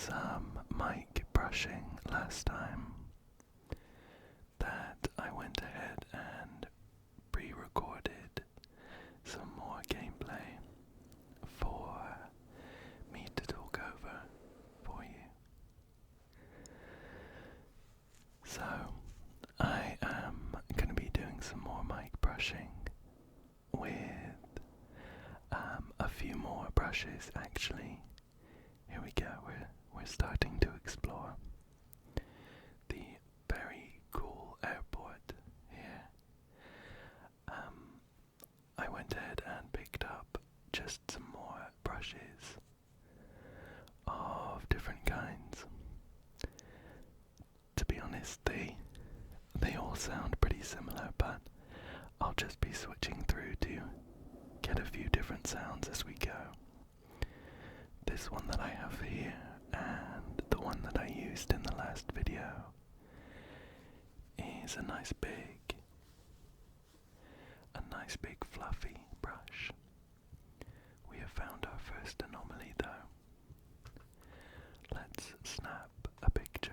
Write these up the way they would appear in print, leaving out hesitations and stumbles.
some mic brushing last time that I went ahead and pre-recorded some more gameplay for me to talk over for you. So I am going to be doing some more mic brushing with a few more brushes actually. Here we go, we're starting to explore the very cool airport here. I went ahead and picked up just some more brushes of different kinds. To be honest, they all sound pretty similar, but I'll just be switching through to get a few different sounds as we go. This one that I have here and the one that I used in the last video is a nice big fluffy brush. We have found our first anomaly though. Let's snap a picture.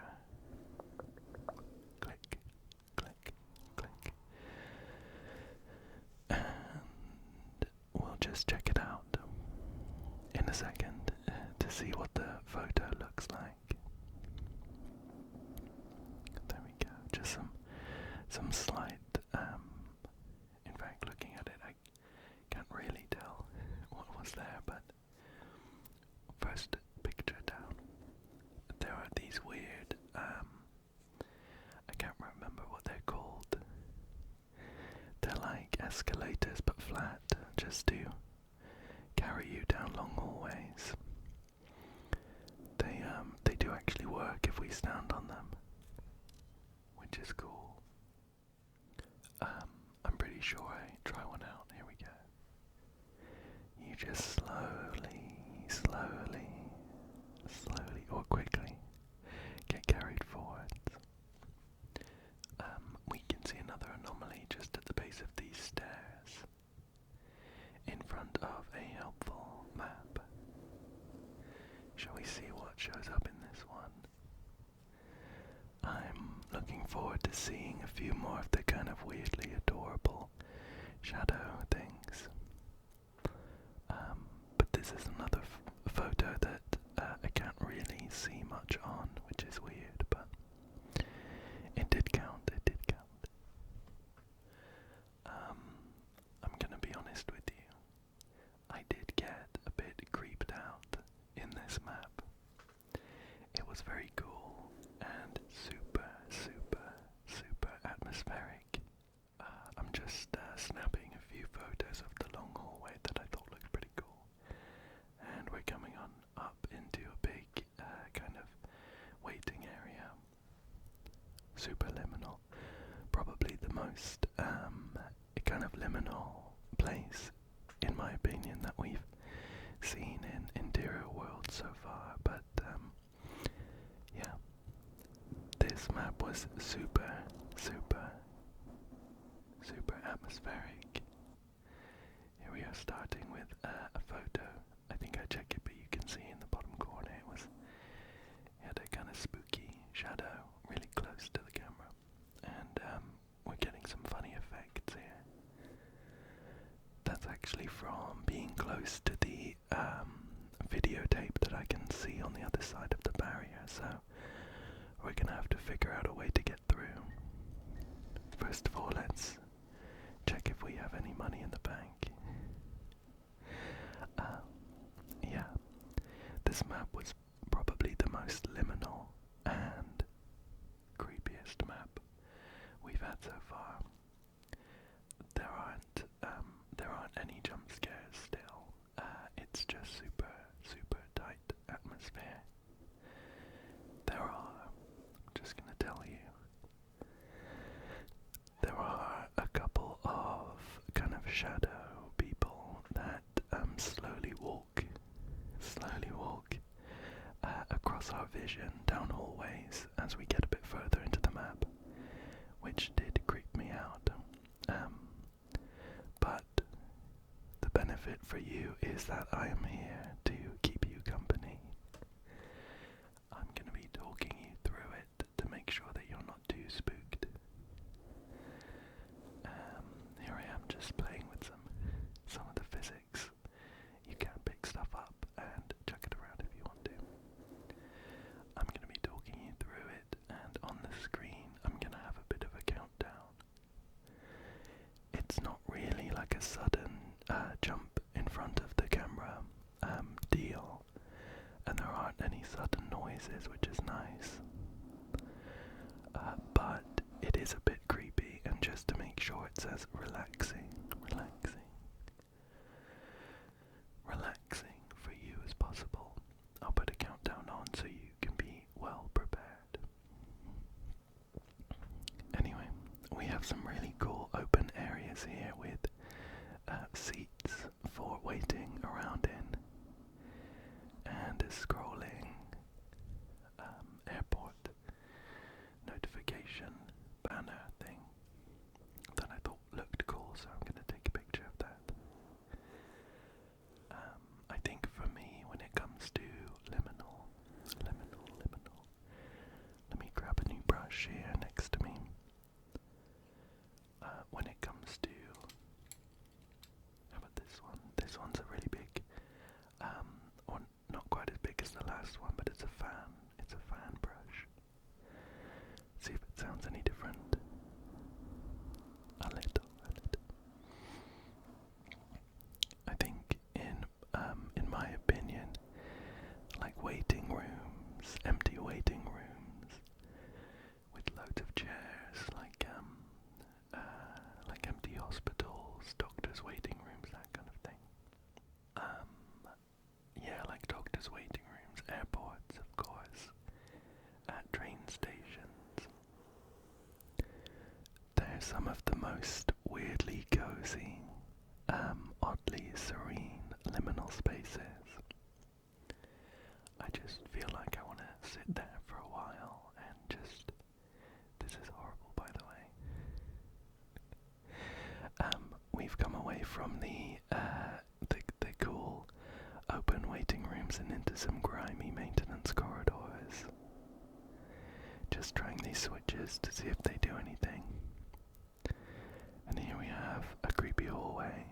Click, click, click. And we'll just check it out in a second to see what the photo looks like. There we go, just some slight, in fact looking at it I can't really tell what was there, but first picture down, there are these weird, I can't remember what they're called. They're like escalators but flat, just to carry you down long hallways. They do actually work if we stand on them, which is cool. I'm pretty sure I try one out. Here we go. You just slowly, or quickly get carried forward. We can see another anomaly just at the base of these stairs, in front of a helpful map. Shall we see what shows up in this one? I'm looking forward to seeing a few more of the kind of weirdly adorable shadow things. But this is another photo that I can't really see much on, which is weird, but it did count. I'm gonna be honest with you. I did get a bit creeped out in this map. It was very cool and super atmospheric. I'm just snapping a few photos of the long hallway that I thought looked pretty cool. And we're coming on up into a big kind of waiting area. Super liminal. Probably the most kind of liminal place, in my opinion, that we've seen in Interior World so far. But yeah, this map was super atmospheric. Here we are starting with a photo. I think I checked it, but you can see in the bottom corner it had a kind of spooky shadow really close to the camera, and we're getting some funny effects here. That's actually from being close to the videotape that I can see on the other side of the barrier, so we're gonna have to figure out a way to get through. First of all, let's check if we have any money in the bank. Yeah, this map was probably the most liminal and creepiest map we've had so far. There aren't any jump scares still. It's just super tight atmosphere. I'm just gonna tell you, there are a couple of kind of shadow people that slowly walk across our vision down hallways as we get a bit further into the map, which did creep me out. But the benefit for you is that I am here to keep you company. any sudden noises, which is nice. But it is a bit creepy, and just to make sure it says relaxing, relaxing, relaxing for you as possible, I'll put a countdown on so you can be well prepared. Anyway, we have some really cool open areas here with seats for waiting around in, and a scrolling airport notification banner thing that I thought looked cool, so I'm going to take a picture of that. I think for me, when it comes to liminal, let me grab a new brush here next to me. When it comes to, how about this one? This one's a really big, or not quite as big as the last one, but it's a fan brush. See if it sounds any different. A little. I think in my opinion, like waiting rooms, empty waiting rooms with loads of chairs, like empty hospitals, doctors' waiting rooms, that kind of thing. Yeah, like doctors' waiting rooms, airports, of course, at train stations. They're some of the most weirdly cozy, oddly serene liminal spaces. I just feel like I want to sit there for a while and just... This is horrible, by the way. We've come away from the cool open waiting rooms and into some grimy maintenance corridors. Just trying these switches to see if they do anything. And here we have a creepy hallway.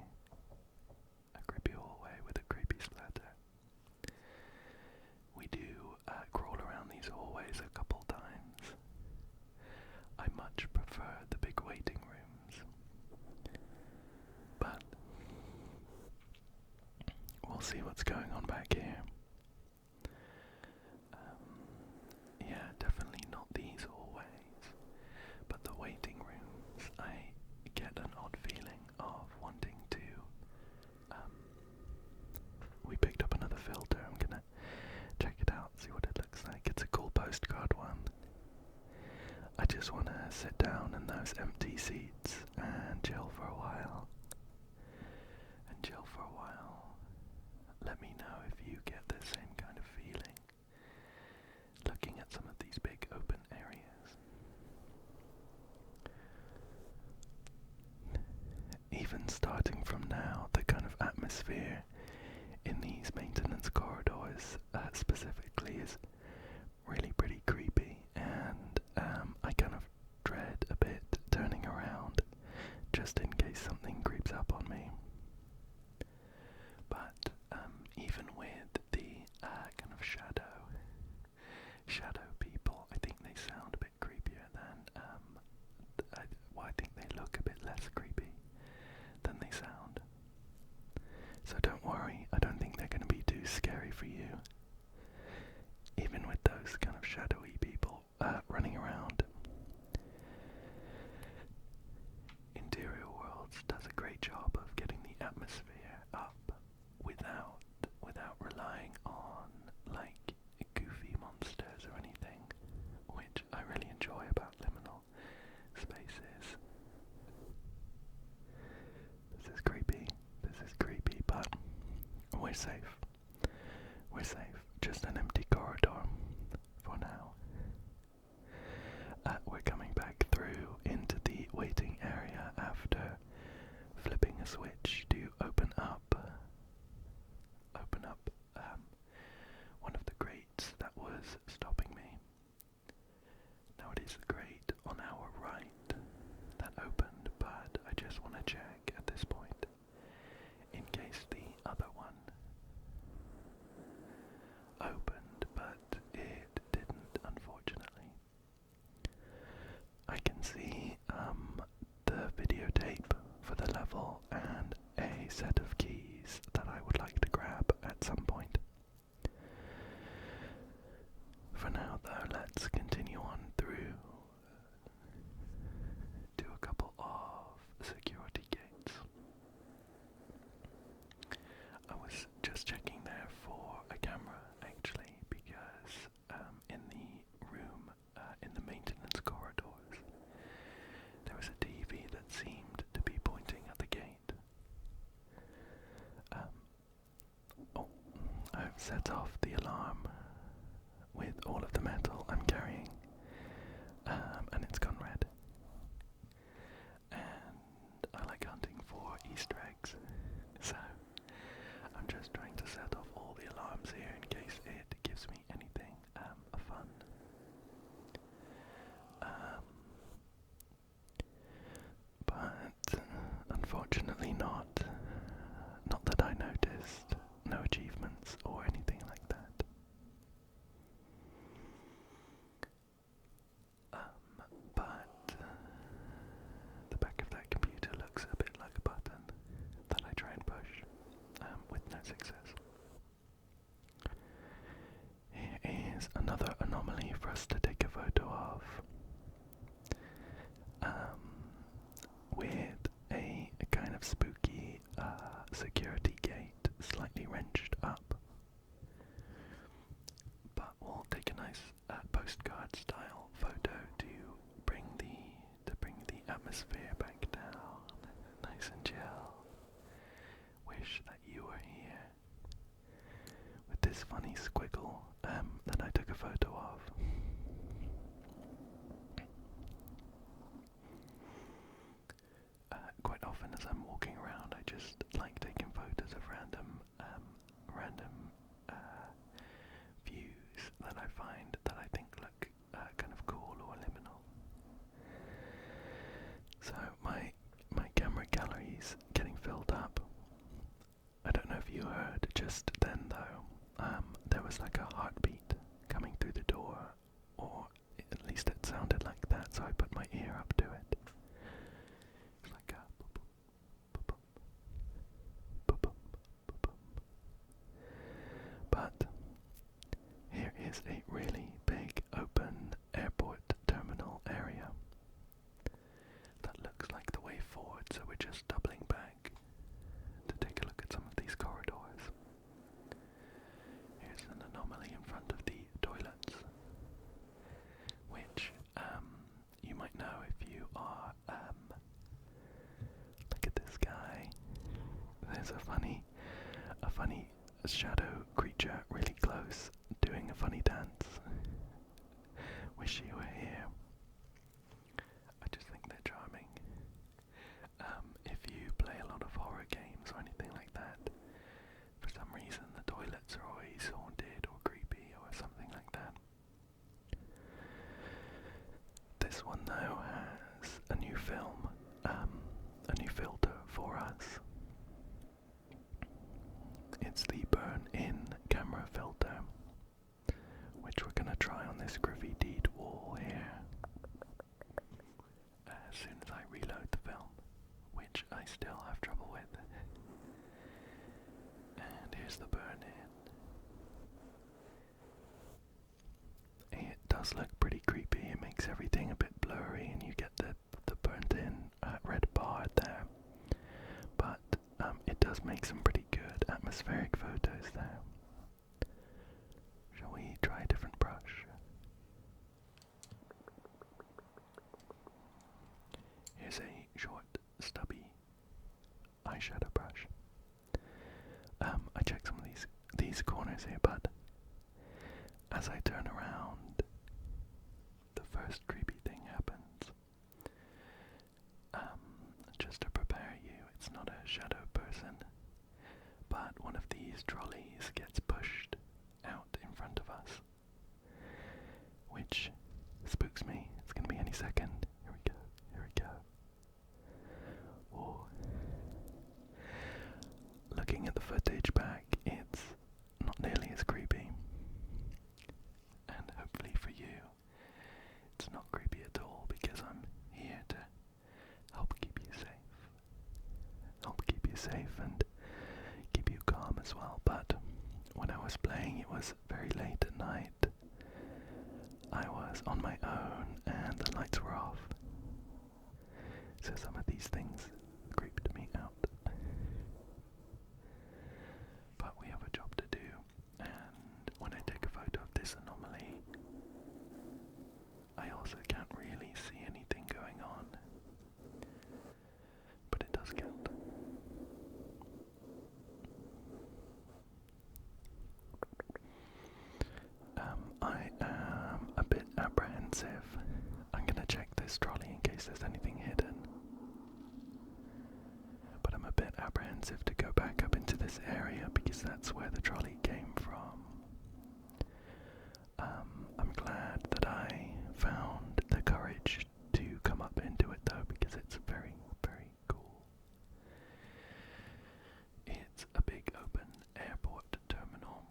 With a creepy splatter. We do crawl around these hallways a couple times. I much prefer the big waiting rooms. But we'll see what's going on back here. Yeah, definitely not these hallways, but the waiting rooms. I get an odd feeling of wanting to... we picked up another filter. I'm gonna check it out, see what it looks like. It's a cool postcard one. I just want to sit down in those empty seats and chill for a while. Let me know if you get the same kind of feeling looking at some of these big open areas. Even starting from now, the kind of atmosphere in these maintenance corridors specifically is really pretty creepy, and I kind of dread a bit turning around just in case something creeps up on me. But even with the kind of shadow people, I think they sound a bit creepier than I think they look a bit less creepy than they sound. So don't worry, I don't think they're going to be too scary for you. Even with those kind of shadowy people running around. Interior Worlds does a great job of getting the atmosphere up without relying on like goofy monsters or anything, which I really enjoy about liminal spaces. This is creepy, but we're safe. Just an empty corridor for now. We're coming back through into the waiting area after flipping a switch to open up one of the grates that was stopping me. Now it is the grate on our right that opened, but I just want to check at this point in case the other one set off the alarm with all of the metal I'm carrying, and it's gone red. And I like hunting for Easter eggs, so I'm just trying to set off all the alarms here in case it gives me anything fun. But unfortunately not that I noticed. No achievements or anything like that. But the back of that computer looks a bit like a button that I try and push with no success. Here is another anomaly for us to take a photo of. With a kind of spooky security gate slightly wrenched up. But we'll take a nice postcard style photo to bring the atmosphere back down, nice and chill. Wish that you were here. With this funny squiggle that I took a photo of. Quite often as I'm walking around, I just like taking photos of random views that I find that I think look kind of cool or liminal. So my camera gallery's getting filled up. I don't know if you heard just then though, there was like a heartbeat coming through the door, or at least it sounded like that, so I put my ear up to it. It's like a boop, boop, boop, boop, boop, boop. But here is a really big open airport terminal area that looks like the way forward, so we're just doubling back to take a look at some of these corridors. Here's an anomaly in front of the toilets, which you might know if you are, look at this guy. There's a funny shadow creature really close doing a funny dance. Wish you were here. I just think they're charming. If you play a lot of horror games or anything like that, for some reason the toilets are always haunted or creepy or something like that. This one though has a new film, a new filter for us. It's the burn-in camera filter, which we're going to try on this graffitied wall here as soon as I reload the film, which I still have trouble with. And here's the burn-in. It does look pretty creepy. It makes everything a bit blurry and you get the burnt-in red bar there. But it does make some pretty good atmospheric photos there. Shall we try a different brush? Here's a short, stubby eyeshadow brush. I checked some of these corners here, but as I turn around, the first creepy thing happens. Just to prepare you, it's not a shadow person, but one of these trolleys gets pushed out in front of us, which spooks me. It's going to be any second. Here we go. Whoa. Looking at the footage back, it's not nearly as creepy. And hopefully for you, it's not creepy at all, because I'm here to help keep you safe. And keep you calm as well. But when I was playing, it was very late at night. I was on my own and the lights were off. So some of these things creeped me out. But we have a job to do, and when I take a photo of this anomaly, I also can't really see anything going on. But it does count. this trolley in case there's anything hidden. But I'm a bit apprehensive to go back up into this area because that's where the trolley came from. I'm glad that I found the courage to come up into it though, because it's very, very cool. It's a big open airport terminal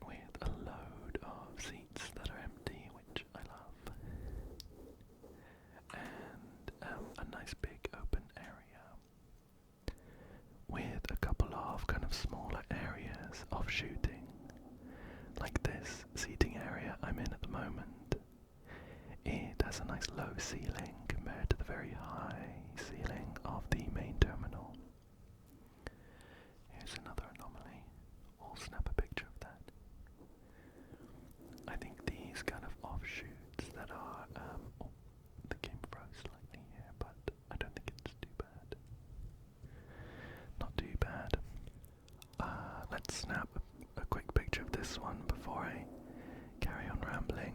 with a load of seats that are empty, which I love. And a nice big open area with a couple of kind of smaller areas of shooting, like this seating area I'm in at the moment. It has a nice low ceiling compared to the very high ceiling of the main terminal. Here's another anomaly. We'll snap a picture of that. I think these kind of offshoots that are, the game froze slightly here, but I don't think it's too bad. Not too bad. Let's snap a quick picture of this one before I carry on rambling.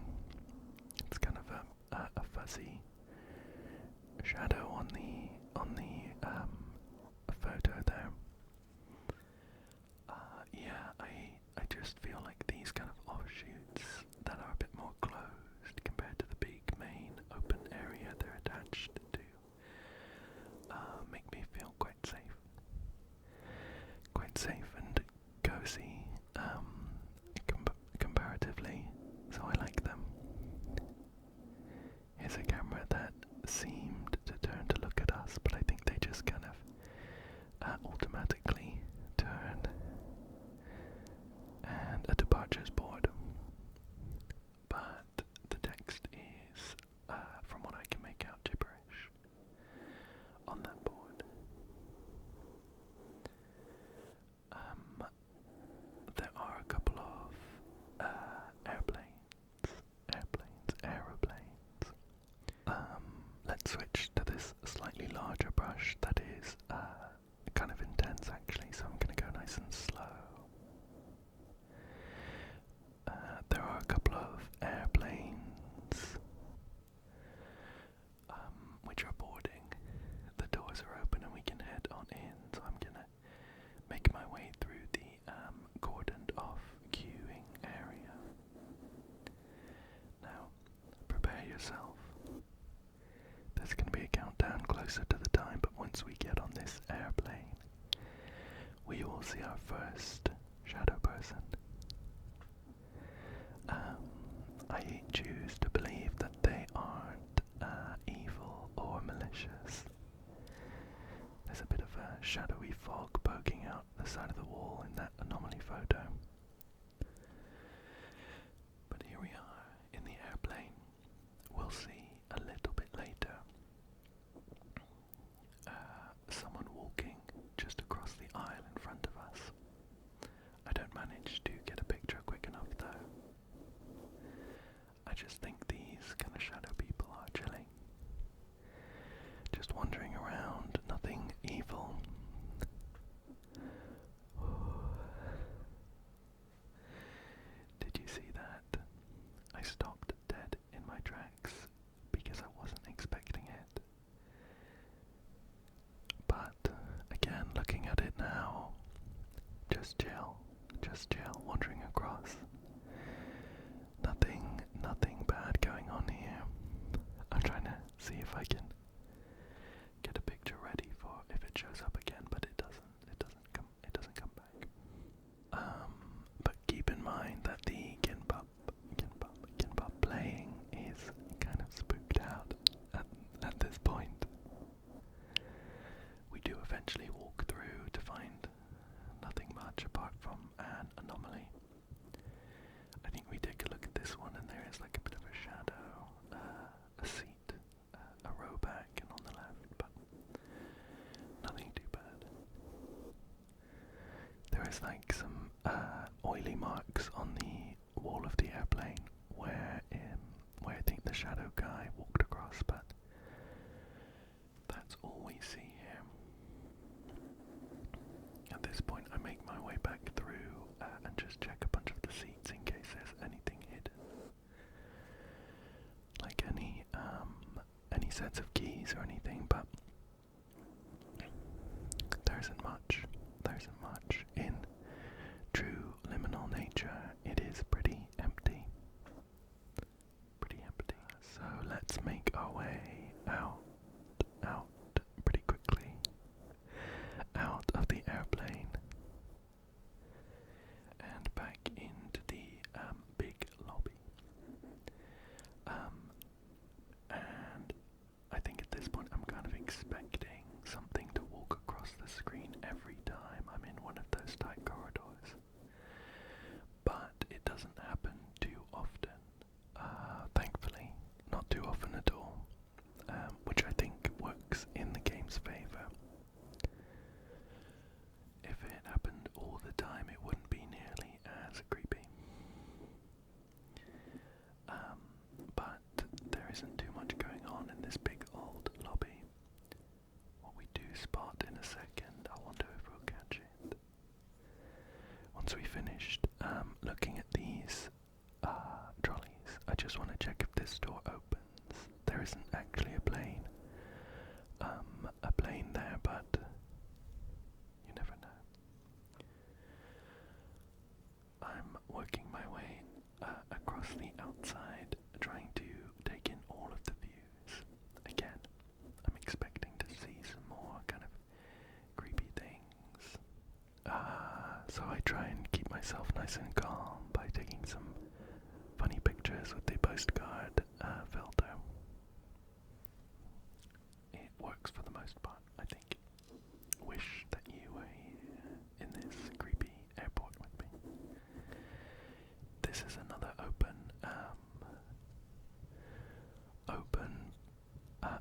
It's kind of a fuzzy shadow on the photo there. Yeah, I just feel like these kind of offshoots that are a bit more closed compared to the big main open area they're attached to make me feel quite safe. Quite safe and cozy, comparatively, so I like them. Here's a camera that seemed to turn to look at us, but I think they just kind of automatically turn. And a departures board. But the text is, from what I can make out, gibberish on that board. There are a couple of aeroplanes. Let's switch to this slightly larger brush that is kind of intense actually, so I'm going to go nice and slow. There are a couple of airplanes which are boarding. The doors are open and we can head on in, so I'm going to make my way through the cordoned off queuing area. Now, prepare yourself. There's going to be a countdown closer to the time, but once we get on this airplane, we will see our first shadow person. I choose to believe that they aren't evil or malicious. There's a bit of a shadowy fog poking out the side of the wall in that anomaly photo. But here we are in the airplane. We'll see a little bit later someone walking just across the aisle in front of us. I don't manage to get a picture quick enough though. I just think these kind of shadow people are chilling. Just wandering around, nothing evil. Did you see that? I stopped dead in my tracks because I wasn't expecting it. But again, looking at it now, just chill, wandering across. Nothing bad going on here. I'm trying to see if I can get a picture ready for if it shows up again, but it doesn't come back. But keep in mind that the Kinpop playing is kind of spooked out at this point. We do eventually walk through to find nothing much apart from an anomaly. I think we take a look at this one and there is like a bit of a shadow, a seat, a row back and on the left, but nothing too bad. There is like some oily marks on the wall of the airplane where I think the shadow guy walked across, but that's all we see here. At this point I make my way back through and just check a bunch of the seats in case there's anything hidden. Like any sets of keys or anything, but there isn't much. There isn't much. In true liminal nature, it is pretty empty. Pretty empty. So let's make our way out pretty quickly. Out of the airplane. And back into the big lobby. And I think at this point I'm kind of expecting something to walk across the screen every time I'm in one of those tight corridors. But it doesn't happen too often. Thankfully, not too often at all. Which I think works in the game's favour. If it happened all the time, it wouldn't be nearly as creepy. But there isn't too much going on in this big old lobby. What we do spot in a second, I wonder if we'll catch it. Once we finished looking at these trolleys, I just want to check if this door opens. There isn't actually a plane there, but you never know. I'm working my way across the outside, trying to take in all of the views. Again, I'm expecting to see some more kind of creepy things. So I try and keep myself nice and calm by taking some funny pictures with the postcard filter. It works for the most part, I think. Wish that you were here in this creepy airport with me. This is another open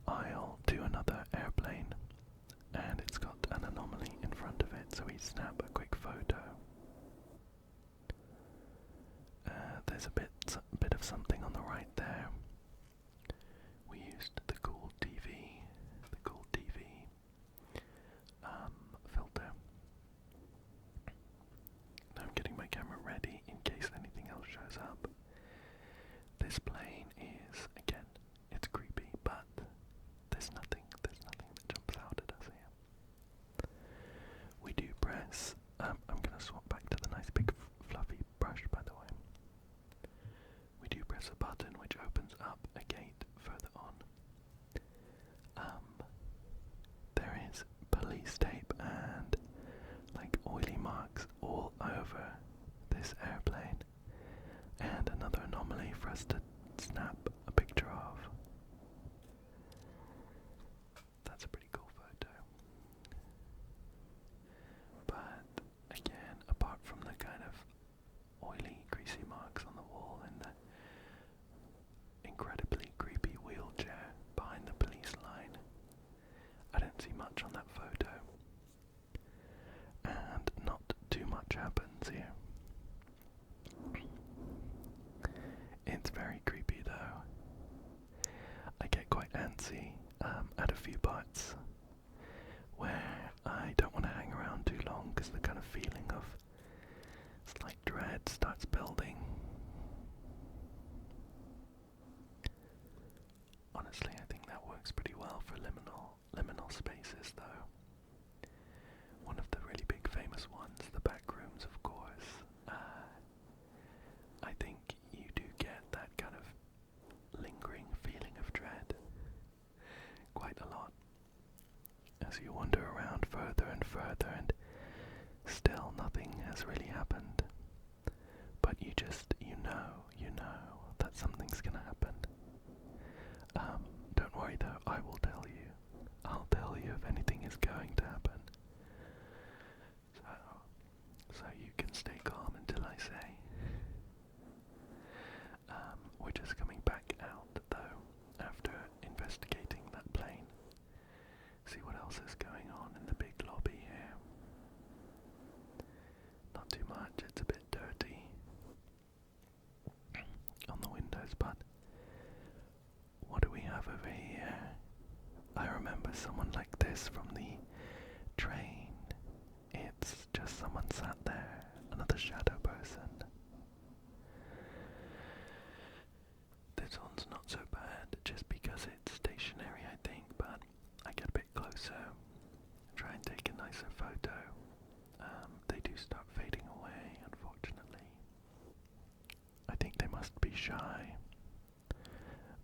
aisle to another airplane, and it's got an anomaly in front of it, so we snap a quick photo. There's a bit of something on the right there. We used the cool TV filter. Now I'm getting my camera ready in case anything else shows up. This plane is, again, it's creepy, but there's nothing that jumps out at us here. We do press, I'm going to swap back to the nice big fluffy brush, by the way. We do press a button which opens up a gate further on. There is police tape and like oily marks all over this airplane, and another anomaly for us to snap a picture of. That's a pretty cool photo. But again, apart from the kind of oily, greasy marks on the wall and the incredibly creepy wheelchair behind the police line, I don't see much on that photo. And not too much happens here. It's very creepy though. I get quite antsy at a few parts where I don't want to hang around too long because the kind of feeling of slight dread starts building. Honestly, I think that works pretty well for liminal spaces though. One of the really big famous ones, the back rooms, of course. I think you do get that kind of lingering feeling of dread quite a lot as you wander around further and further, and still nothing has really happened. But you know that something's gonna happen. Don't worry though, I will tell you. I'll tell you if anything is going to happen. So you can stay calm until I say. We're just coming back out though, after investigating that plane. See what else is going on in the big lobby here. Not too much, it's a bit dirty on the windows, but what do we have over here? I remember someone like this from the train. It's just someone sat there, another shadow person. This one's not so bad, just because it's stationary, shy.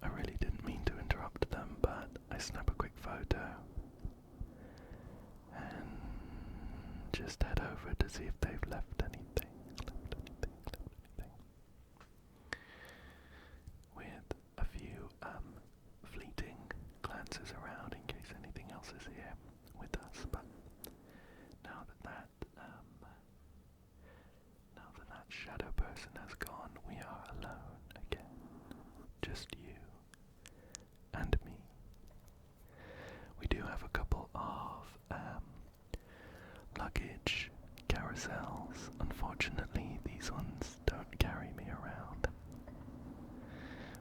I really didn't mean to interrupt them, but I snap a quick photo and just head over to see if they've left anything. With a few fleeting glances around in case anything else is here with us, but now that shadow person has gone, we are alone again. Just you and me. We do have a couple of luggage carousels. Unfortunately, these ones don't carry me around.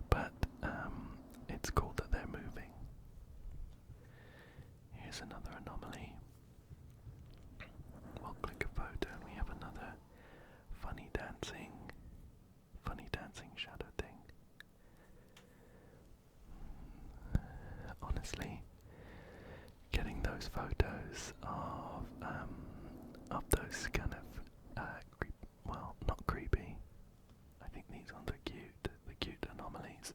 But it's cool that they're moving. Here's another anomaly. We'll click a photo and we have another funny dancing shadow thing. Honestly, getting those photos of those kind of not creepy. I think these ones are cute. The cute anomalies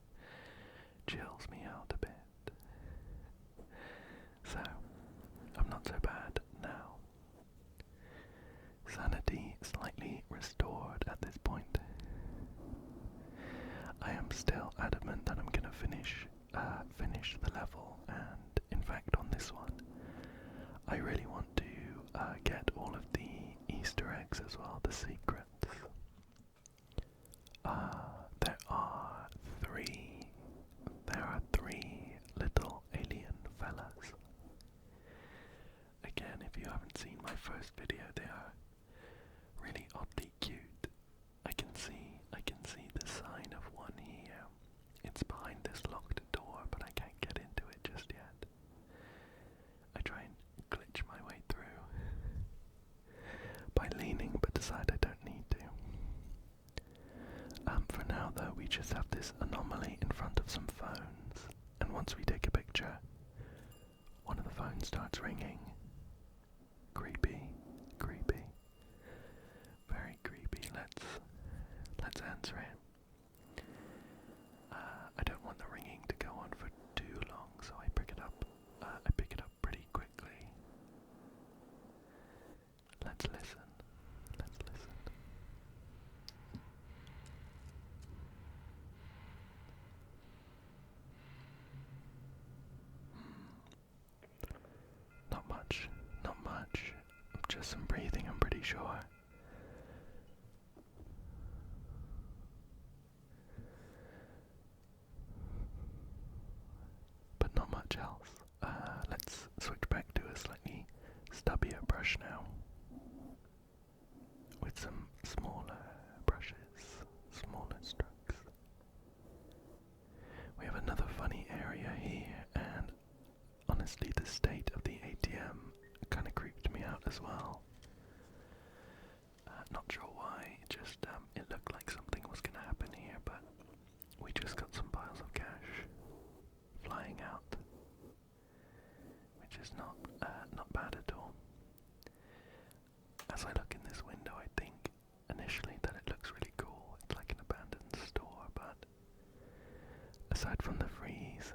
chills me out a bit. So, I'm not so bad now. Sanity slightly restored at this point. I am still adamant that I'm gonna finish the level, and in fact on this one, I really want to get all of the Easter eggs as well, the secrets. There are three little alien fellas. Again, if you haven't seen my first video, they are really oddly cute. I can see the sign of one here. It's behind this locked door, but I can't get into it just yet. I try and glitch my way through by leaning, but decide I don't need to. For now though, we just have this anomaly in front of some phones, and once we take a picture, one of the phones starts ringing. Creepy. Very creepy. Let's answer it. I don't want the ringing to go on for too long, so I pick it up pretty quickly. Let's listen. Not much. Just some breathing, I'm pretty sure. But not much else. Let's switch back to a slightly stubbier brush now. With some smaller brushes, smaller strokes. We have another funny area here, and honestly the state of the ATM kind of creeped me out as well. Not sure why, it looked like something was going to happen here, but we just got some piles of cash flying out, which is not bad at all. As I look in this window, I think initially that it looks really cool. It's like an abandoned store, but aside from the freeze,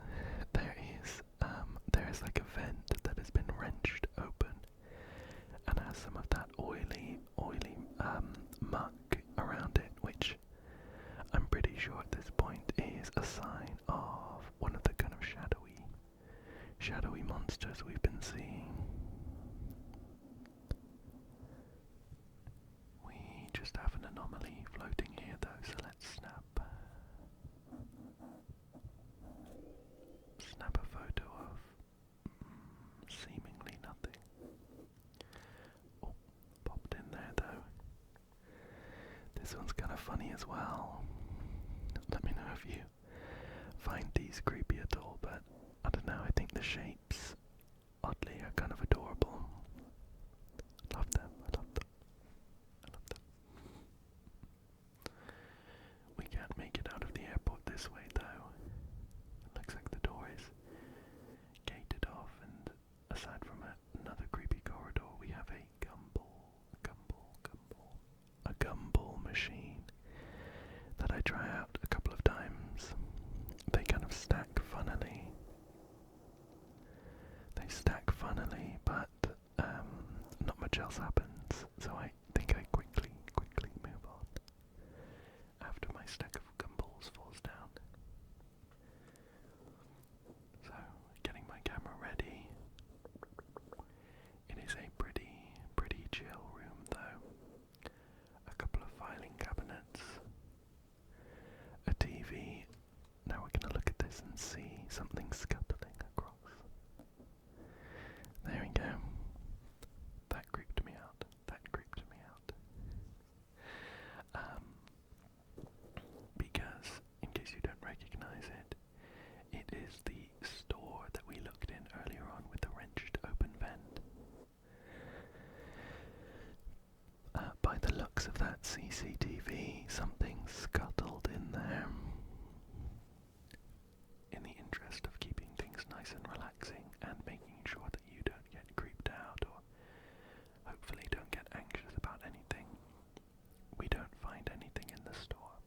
there is like a vent that has been wrenched open and has some of that oily muck around it, which I'm pretty sure at this point is a sign of one of the kind of shadowy monsters we've been seeing. We just have an anomaly floating here though, so let's snap a photo of seemingly nothing. Oh, popped in there though. This one's kind of funny as well. Let me know if you find these creepy at all, but I don't know, I think the shapes oddly are kind of adorable. Love them. We can't make it out of the airport this way though. It looks like the door is gated off, and aside from another creepy corridor, we have a gumball machine that I try out a couple of stack of gumballs falls down. So, getting my camera ready. It is a pretty chill room though. A couple of filing cabinets, a TV. Now we're going to look at this and see something scuttling across. There we go. That creeped me out. Because, in case you don't recognize it, it is the store that we looked in earlier on with the wrenched open vent. By the looks of that CCTV, something scuttled in there. In the interest of keeping things nice and relaxing and making sure that you don't get creeped out or hopefully don't get anxious about anything, we don't find anything in the store.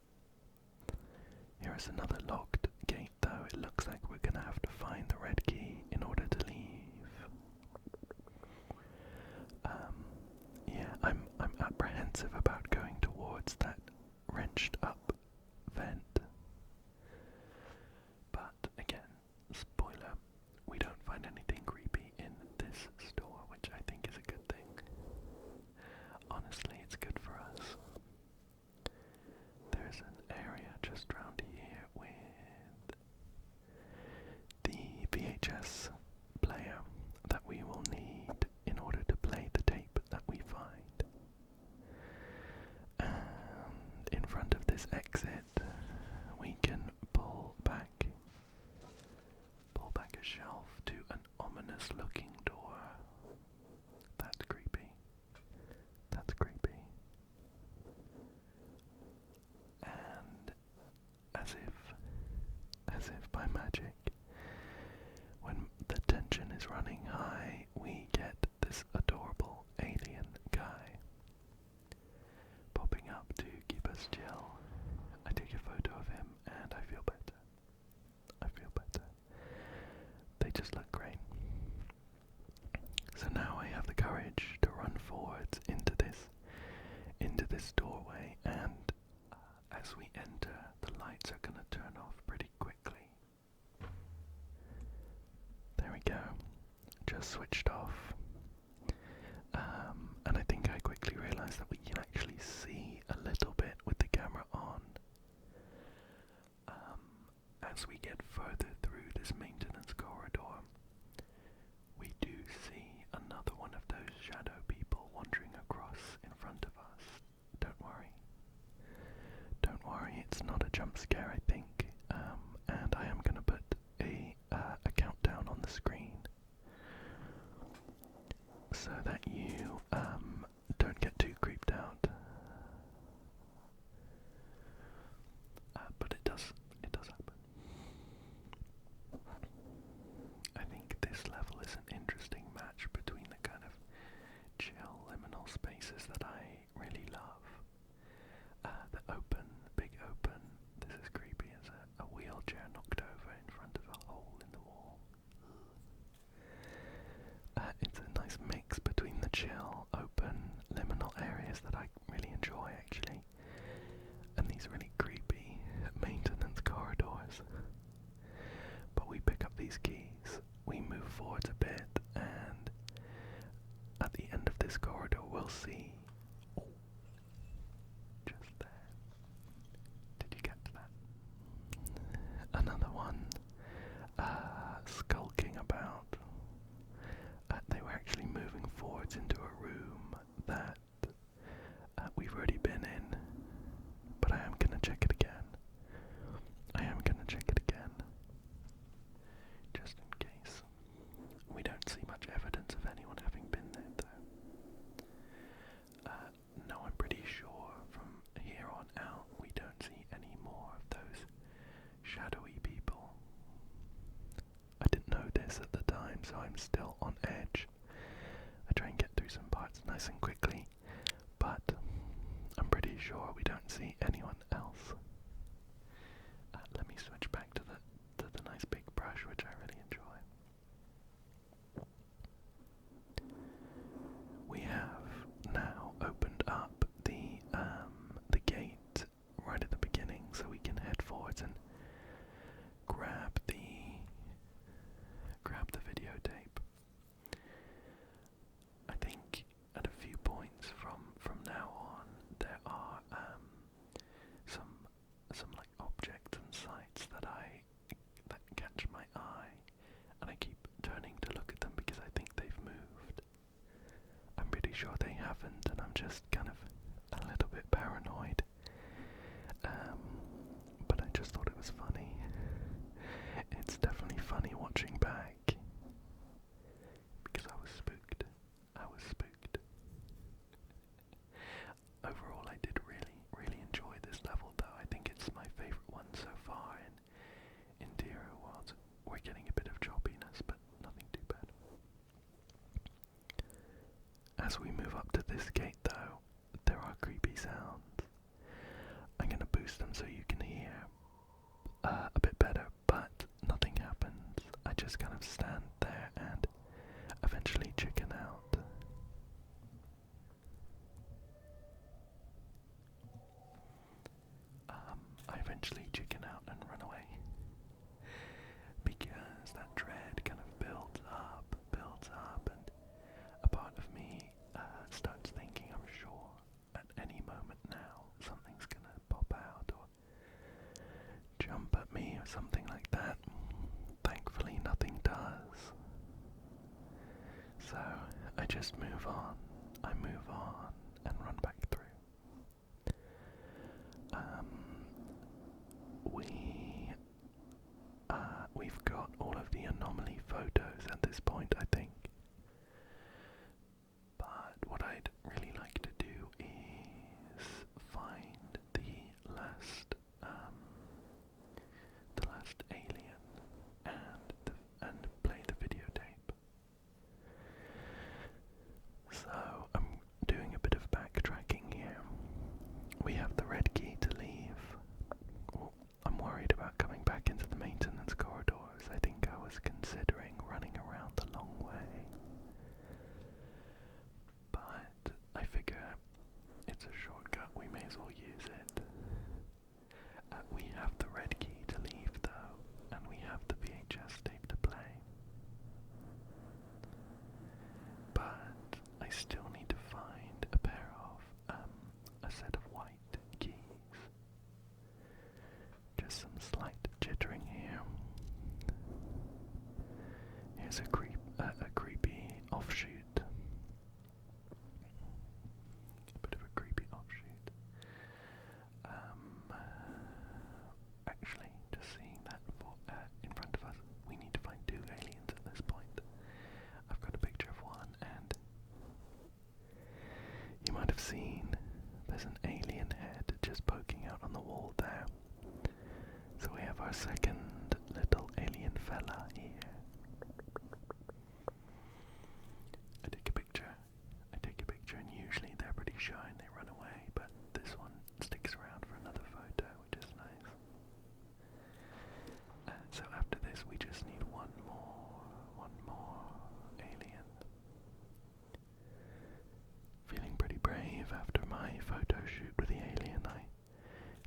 Here is another locked gate though. It looks like we're gonna have to find the red key in order to leave. Yeah, I'm apprehensive about going towards that wrenched up vent. But again, spoiler, we don't find anything creepy in this store, which I think is a good thing. Honestly, it's good for us. There's an area just round here with the VHS player that we will need in order to play the tape that we find. And in front of this exit, we can pull back a shelf to an ominous looking door. That's creepy. And as if by magic, when the tension is running high, we get this adorable alien guy popping up to keep us chill. I take a photo of him and I feel better. They just look great. So now I have the courage to run forwards into this doorway, and as we enter, the lights are going to turn off pretty quickly. There we go. Just switched off. And I think I quickly realized that we can actually see a little bit with the camera on. As we get further through this maintenance corridor, we do see another one of those shadow people wandering across in front of us. Don't worry, it's not a jump scare, I think. And I am going to put a countdown on the screen so that you don't get too creeped out. But it does happen. I think this level is an interesting match between the kind of chill liminal spaces that I really love. The big open, this is creepy as a wheelchair knocked over in front of a hole in the wall. It's a nice mix between the chill, open, liminal areas that I really enjoy actually, and these really creepy maintenance corridors. But we pick up these keys, we move forwards a bit, and at the end of this corridor we'll see, just there, did you get to that? Another one, skulking about. They were actually moving forwards into a room that we've already been in, but I am going to check it again. Just in case. We don't see much evidence of anyone having been there though. No, I'm pretty sure from here on out we don't see any more of those shadowy people. I didn't know this at the time, so I'm still on edge. I try and get through some parts nice and quickly, but I'm pretty sure we don't see anyone else. Let me switch back to the nice big brush, which I really enjoy. We have now opened up the gate right at the beginning, happened, and I'm just kind of a little bit paranoid. But I just thought it was funny. It's definitely funny watching back, because I was spooked. I was spooked. Overall, I did really enjoy this level, though. I think it's my favourite one so far in Interior Worlds. We're getting a bit of choppiness, but nothing too bad. As we move up to this gate, though, there are creepy sounds. I'm going to boost them so you can hear a bit better, but nothing happens. I just kind of stand there and eventually chicken out. I eventually chicken out and run away, because that dread kind of builds up, and a part of me starts thinking, I'm sure at any moment now something's gonna pop out or jump at me or something like that. Thankfully nothing does. So I just move on. I move on and run back through. We've got all of the anomaly photos at this point, I think. But what I'd really like to do is find the last alien and play the videotape. So I'm doing a bit of backtracking here. We have the red key to leave. Well, I'm worried about coming back into the maintenance corridors. I think I was considering running around the long way. But I figure it's a shortcut, we may as well use it. We have the red key to leave though, and we have the VHS tape to play. But I still need to find a pair of, a set of white keys. Just some slight jittering here. Here's a creepy offshoot. A bit of a creepy offshoot. Actually, just seeing that in front of us, we need to find two aliens at this point. I've got a picture of one, and you might have seen there's an alien head just poking out on the wall there. So we have our second little alien fella here. I take a picture, and usually they're pretty shy and they run away, but this one sticks around for another photo, which is nice. So after this we just need one more alien. Feeling pretty brave after my photo shoot with the alien. I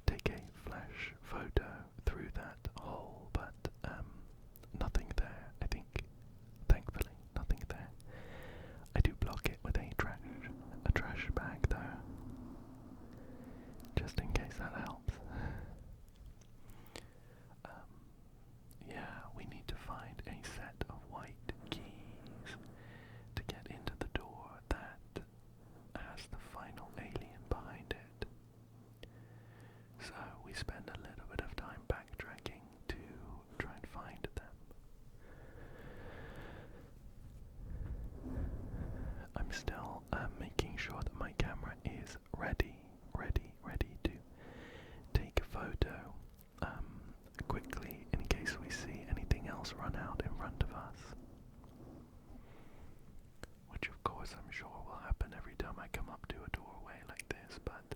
take a flash photo through that hole, but nothing there. I think, thankfully, nothing there. I do block it with a trash bag though, just in case that helps. Yeah, we need to find a set of white keys to get into the door that has the final alien behind it. So we spend a little bit of time backtracking to try and find them. I'm still making sure that my camera is ready to take a photo quickly in case we see anything else run out in front of us. Which of course I'm sure will happen every time I come up to a doorway like this, but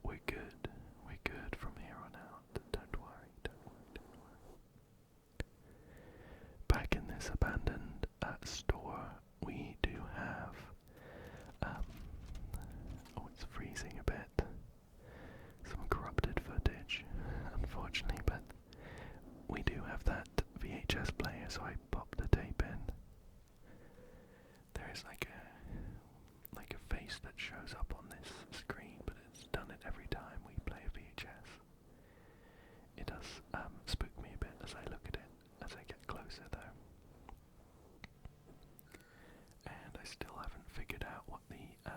we're good from here on out. Don't worry. Back in this abandoned store, we do have, it's freezing a bit, some corrupted footage, unfortunately, but we do have that VHS player, so I pop the tape in. There is like a face that shows up on this screen, but it's done it every time we play a VHS. It does spook me a bit as I look at it, as I get closer though. And I still haven't figured out what the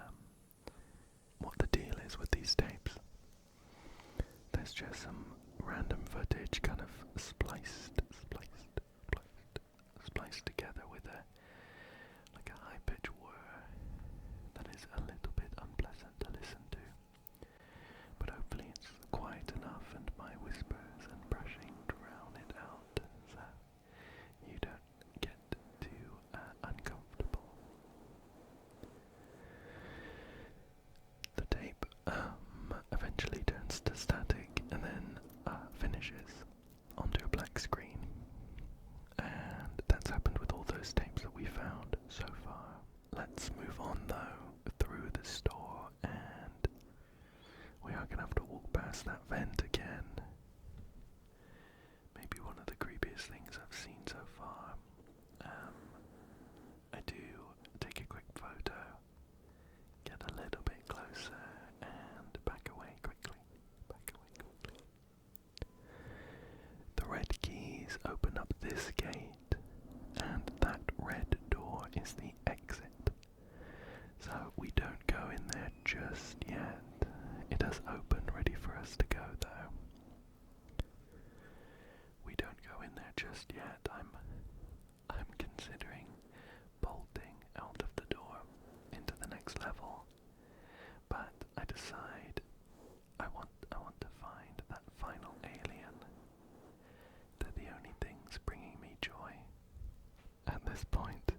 some random footage kind of spliced together with a high-pitched whir that is a little bit unpleasant to listen to. But hopefully it's quiet enough and my whispers and brushing drown it out so you don't get too uncomfortable. The tape eventually turns to static and then finishes onto a black screen. And that's happened with all those tapes that we found so far. Let's move on though through the store, and we are going to have to walk past that vent again. Maybe one of the creepiest things I've seen so far. I do take a quick photo, get a little bit closer, and back away quickly. The red keys open up this gate, and that red door is the exit. So we don't go in there just yet. It does open, ready for us to go though. We don't go in there just yet. I'm considering bolting out of the door into the next level, but I decide I want to find that final alien. They're the only things bringing me joy at this point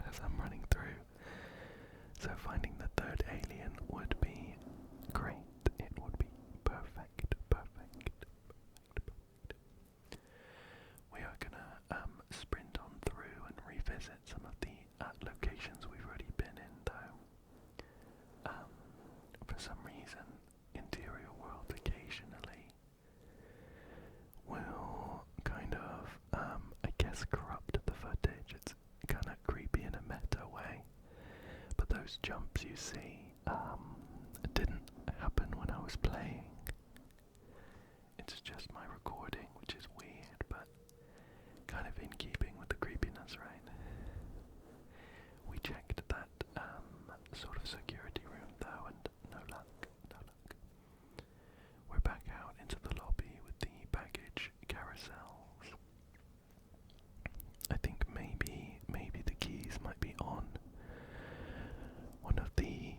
as I'm running through. So finding the third alien would be great. It would be perfect. We are gonna sprint on through and revisit some of the locations we've already been in though. For some reason, Interior World occasionally will kind of, I guess, corrupt the footage. It's kind of creepy in a meta way. But those jumps you see didn't happen when I was playing. It's just my recording, which is weird, but kind of in keeping with the creepiness, right? We checked that sort of security room though, and no luck. We're back out into the lobby with the baggage carousels. I think maybe the keys might be on one of the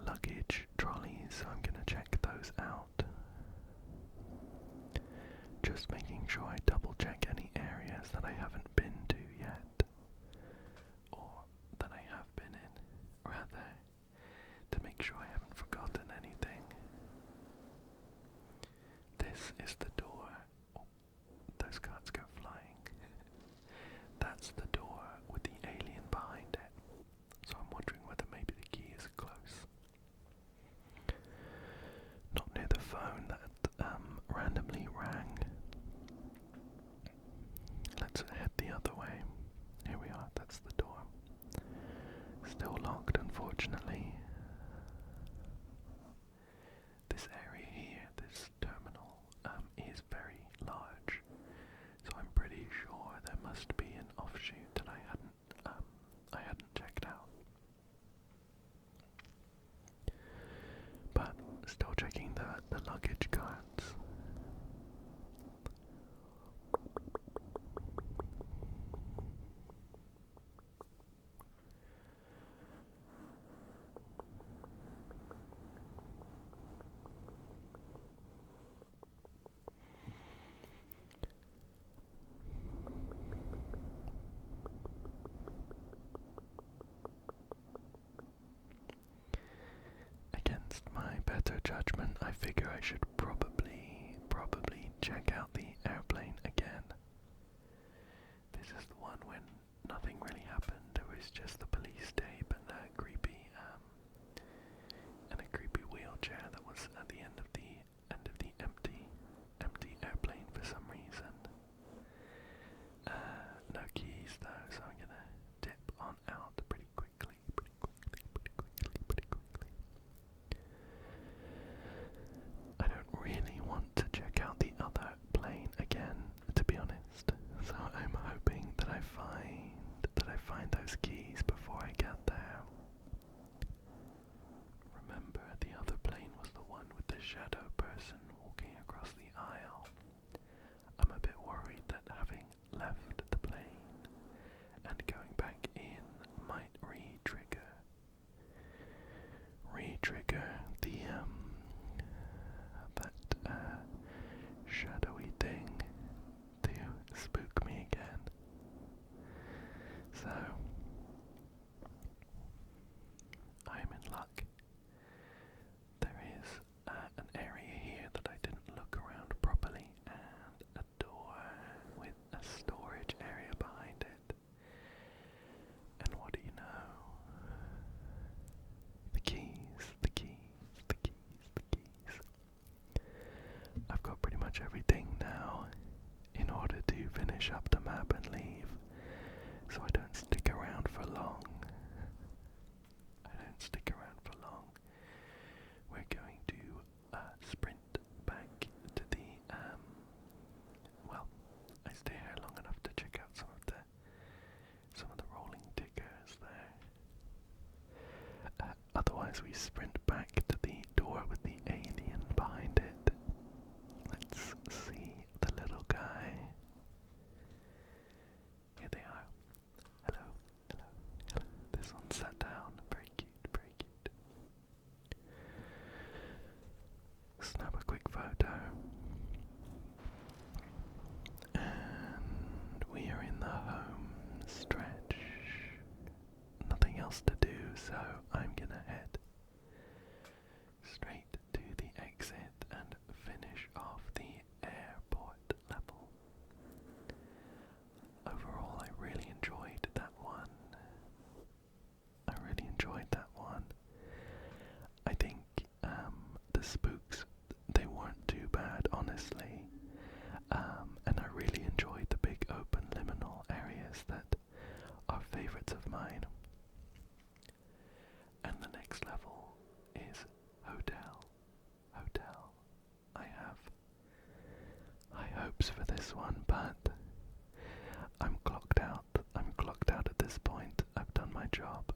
luggage trolleys, so I'm gonna check those out. Just making sure I double check any areas that I haven't been to yet, or that I have been in, rather, to make sure I haven't forgotten anything. This is the door. Oh, those cards go flying. That's the door with the alien behind it. So I'm wondering whether maybe the key is close. Not near the phone that randomly rang. Let's head the other way. Here we are, that's the door. Still locked, unfortunately. This area here, this terminal, is very large. So I'm pretty sure there must be an offshoot that I hadn't checked out. But still checking the luggage cards. Against my better judgment, I figure I should probably check out the airplane again. This is the one when nothing really happened. There was just the police tape and a creepy wheelchair that was at the end of the empty airplane for some reason. No keys though, so I'm gonna dip on out pretty quickly. I don't really want to check out the other plane again, to be honest. So I'm hoping that I find those keys before now in order to finish up the map and leave, so I don't stick around for long. We're going to sprint back to the, well, I stay here long enough to check out some of the rolling tickers there. Otherwise we sprint back to the door with the alien behind it. Let's see the little guy. Here they are. Hello, hello, hello. This one sat down. Very cute, very cute. Snap a quick photo. And we are in the home stretch. Nothing else to do, so I'm gonna head straight to the exit and finish off the airport level. Overall, I really enjoyed that one. I think the spooks, they weren't too bad, honestly. And I really enjoyed the big open liminal areas that are favorites of mine. And the next level is hotel. I have high hopes for this one, but I'm clocked out at this point. I've done my job.